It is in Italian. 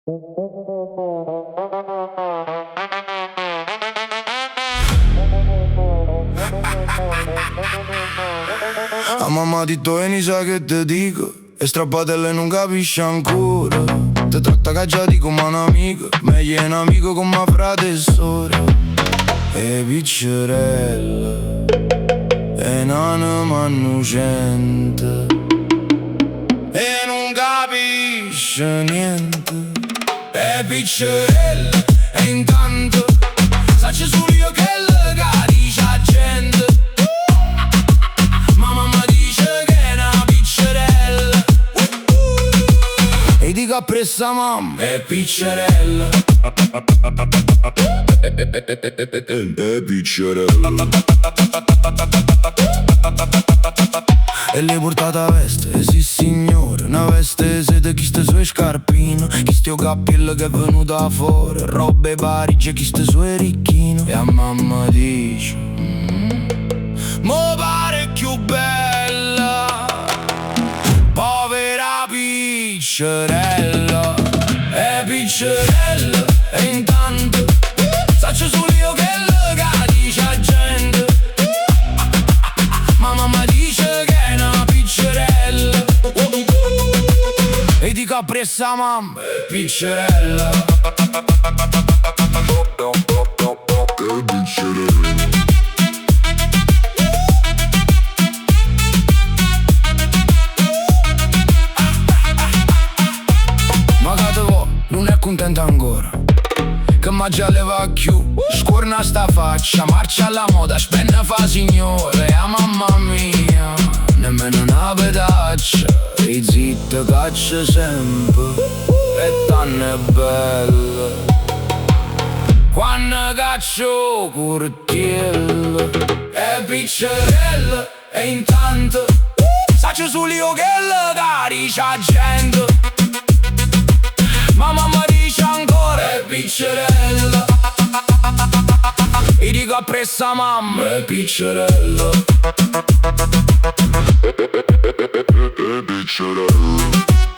A mamma di Toeni sa che te dico, e strappatelle non capisce ancora. Te tratta caggiati come un'amica, meglio è un amico come frate e sorella. E piccerella, e nana mannucente, e non capisce niente. E piccerella, e intanto sacci solo io che le dice a gente. Ma mamma dice che è una piccerella, e dico appresso a mamma, è piccerella. È piccerella. E le portata veste, sì signore, una veste sede chi ste sue scarpino, chi ste cappello che è venuta fuori, robe Parigi, chi ste sue ricchino. E a mamma dice, mo pare più bella, povera piccerella. E piccerella, e intanto saccio solo io che le dice a gente. Ma mamma dice che è una piccerella, e dico appresso a mamma, è piccerella. È piccerella. Ma che non è contenta ancora, che mangia le va più, scorna sta faccia, marcia alla moda, spenne fa signore. E a mamma mia, nemmeno una pedaccia, e zitta caccia sempre, e tanne belle, quando caccio curtiello. E piccerella, e intanto saccio solo io che le dice a gente. Ma mamma dice ancora, è piccerella, e dico appresso a mamma, è piccerella. È piccerella.